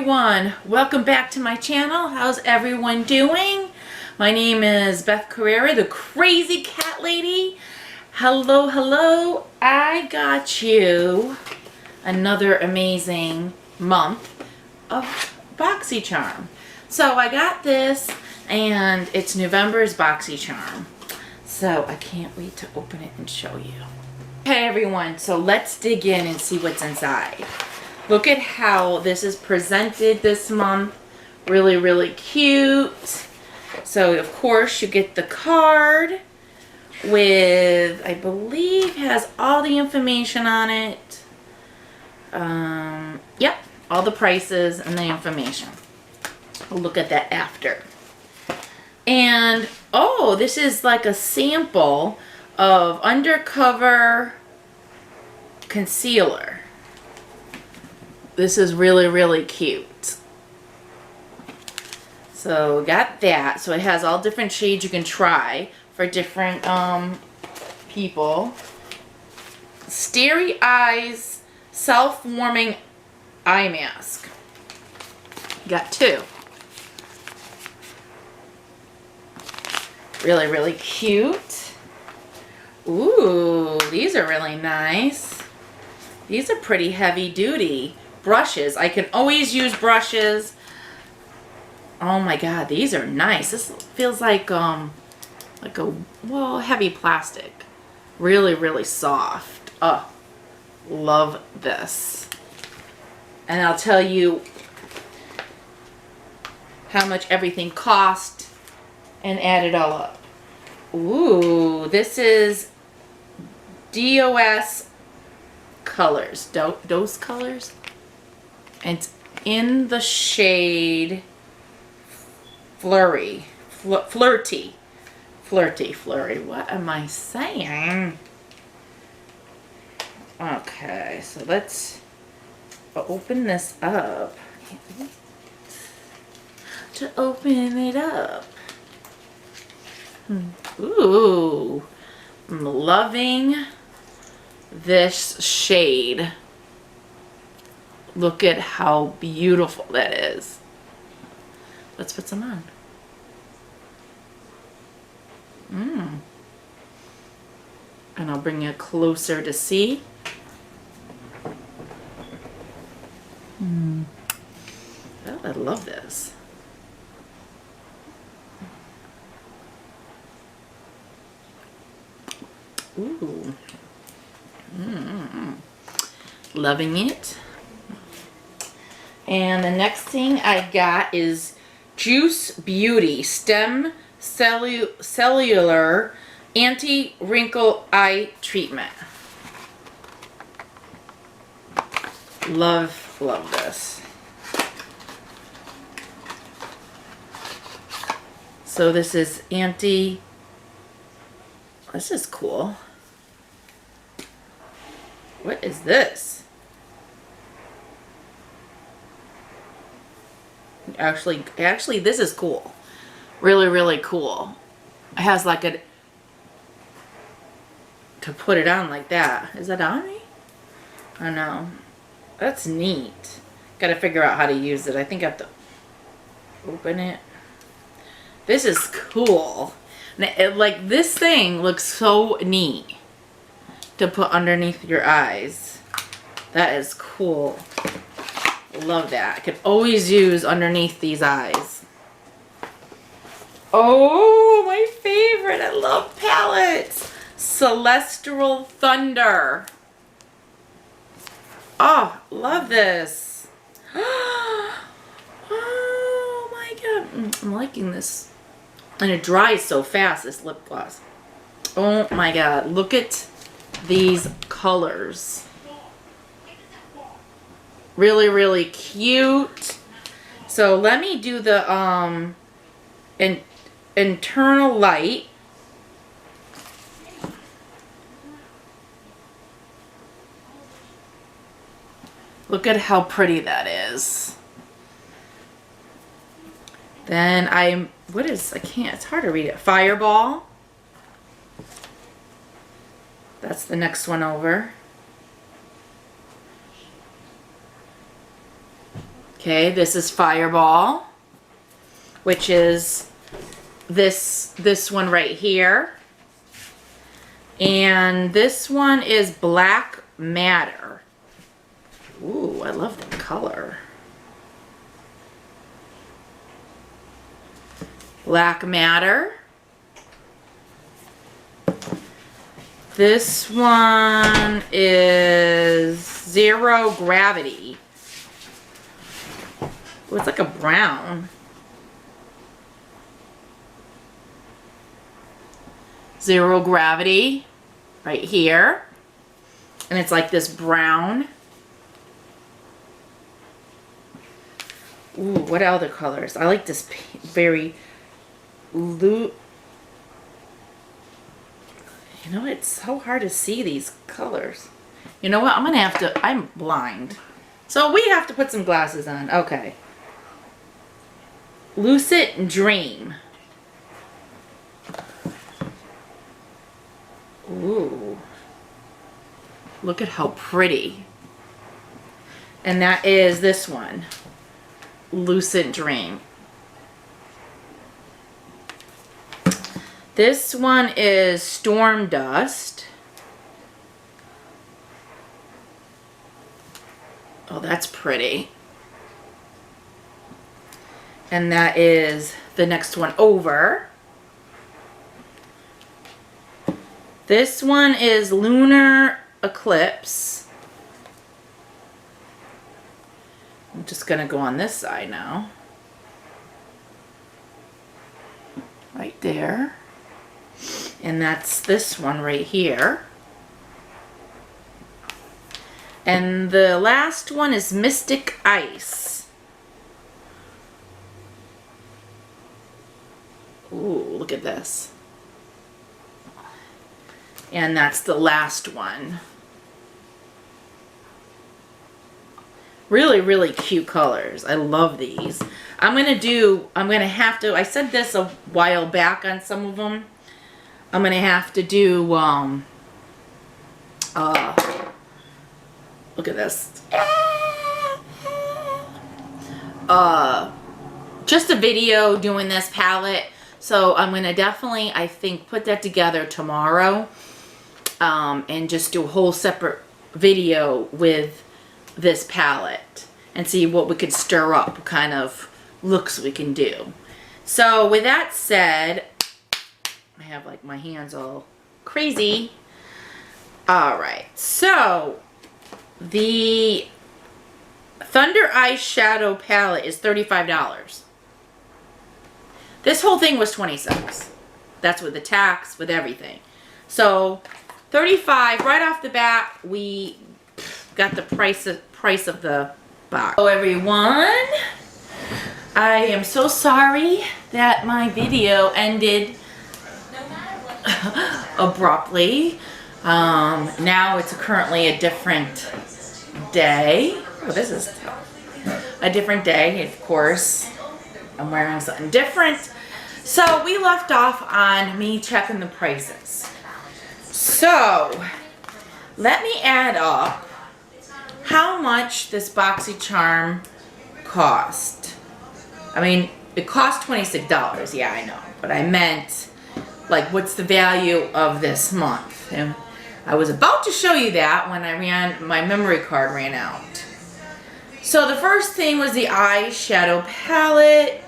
everyone, welcome back to my channel. How's everyone doing? My name is Beth Carrera, the crazy cat lady. Hello, I got you another amazing month of BoxyCharm. So I got this and it's November's BoxyCharm. So I can't wait to open it and show you. Okay everyone, so let's dig in and see what's inside. Look at how this is presented this month. Really cute. So of course you get the card with, I believe, has all the information on it. Yep, all the prices and the information. We'll look at that after. And oh, this is like a sample of undercover concealer. This is really cute. So got that. So it has all different shades you can try for different people. Starry Eyes self-warming eye mask. Got two. Really cute. Ooh, these are really nice. These are pretty heavy duty. Brushes. I can always use brushes. Oh my god, these are nice. This feels like a heavy plastic. Really soft. Oh, love this. And I'll tell you how much everything cost and add it all up. Ooh, this is DOS colors. Dose colors. It's in the shade Flirty. What am I saying? Okay, so let's open this up. To open it up. Ooh, I'm loving this shade. Look at how beautiful that is. Let's put some on. And I'll bring it closer to see. Oh, I love this. Ooh. Loving it. And the next thing I got is Juice Beauty Stem Cellular Anti-Wrinkle Eye Treatment. Love this. So this is this is cool. What is this? Actually, this is cool. Really cool. It has like to put it on like that. Is that on me? I don't know. That's neat. Gotta figure out how to use it. I think I have to open it. This is cool. Like, this thing looks so neat to put underneath your eyes. That is cool. Love that. I could always use underneath these eyes. Oh, my favorite. I love palettes. Celestial Thunder. Oh, love this. Oh my god. I'm liking this. And it dries so fast, this lip gloss. Oh my god. Look at these colors. Really cute. So let me do the internal light. Look at how pretty that is. Then I can't, it's hard to read it. Fireball. That's the next one over. Okay, this is Fireball, which is this one right here. And this one is Black Matter. Ooh, I love the color. Black Matter. This one is Zero Gravity. Ooh, it's like a brown. Zero Gravity right here. And it's like this brown. Ooh, what other colors? I like this very You know, it's so hard to see these colors. You know what? I'm blind. So we have to put some glasses on. Okay. Lucid Dream. Ooh. Look at how pretty. And that is this one. Lucid Dream. This one is Storm Dust. Oh, that's pretty. And that is the next one over. This one is Lunar Eclipse. I'm just going to go on this side now. Right there. And that's this one right here. And the last one is Mystic Ice. Ooh, look at this. And that's the last one. Really, really cute colors. I love these. I'm gonna have to, I said this a while back on some of them. I'm gonna have to do, look at this. Just a video doing this palette. So I'm gonna definitely, I think, put that together tomorrow. And just do a whole separate video with this palette and see what we could stir up, what kind of looks we can do. So with that said, I have like my hands all crazy. All right, so the Thunder Eyeshadow palette is $35. This whole thing was $26. That's with the tax, with everything. So $35 right off the bat. We got the price of the box. Hello everyone. I am so sorry that my video ended abruptly. Now it's currently a different day. Oh, this is a different day, of course. I'm wearing something different. So we left off on me checking the prices. So let me add up how much this Boxy Charm cost. I mean, it cost $26. Yeah, I know. But I meant, like, what's the value of this month? And I was about to show you that when my memory card ran out. So the first thing was the eyeshadow palette.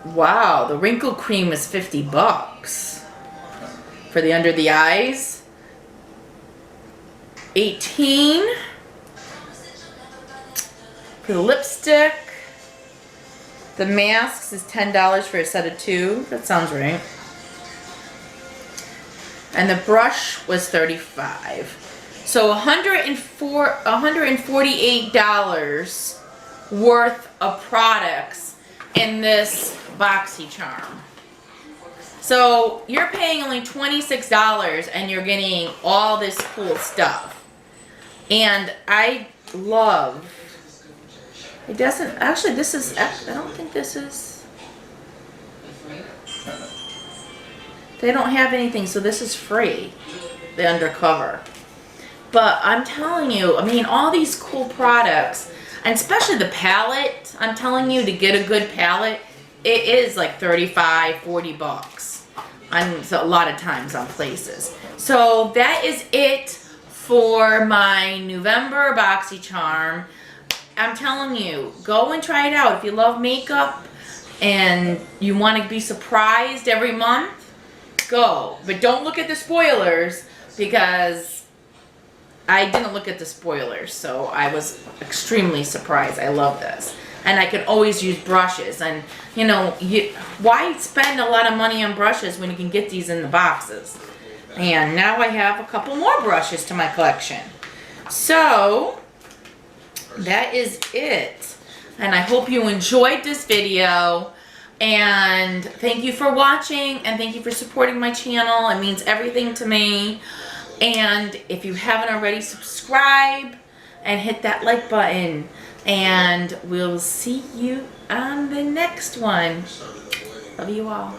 Wow, the wrinkle cream is $50 for the under the eyes. 18 for the lipstick. The masks is $10 for a set of 2. That sounds right. And the brush was $35. So $148 worth of products in this Boxy Charm. So you're paying only $26 and you're getting all this cool stuff. And I love, it doesn't, actually this is, I don't think this is, they don't have anything, so this is free, the undercover. But I'm telling you, I mean, all these cool products, and especially the palette, I'm telling you, to get a good palette, it is like 35, 40 bucks. So a lot of times on places. So that is it for my November Boxy Charm. I'm telling you, go and try it out. If you love makeup and you want to be surprised every month, go. But don't look at the spoilers, because I didn't look at the spoilers, so I was extremely surprised. I love this. And I can always use brushes. And, you know, why spend a lot of money on brushes when you can get these in the boxes? And now I have a couple more brushes to my collection. So, that is it. And I hope you enjoyed this video. And thank you for watching. And thank you for supporting my channel. It means everything to me. And if you haven't already, subscribe and hit that like button. And we'll see you on the next one. Love you all.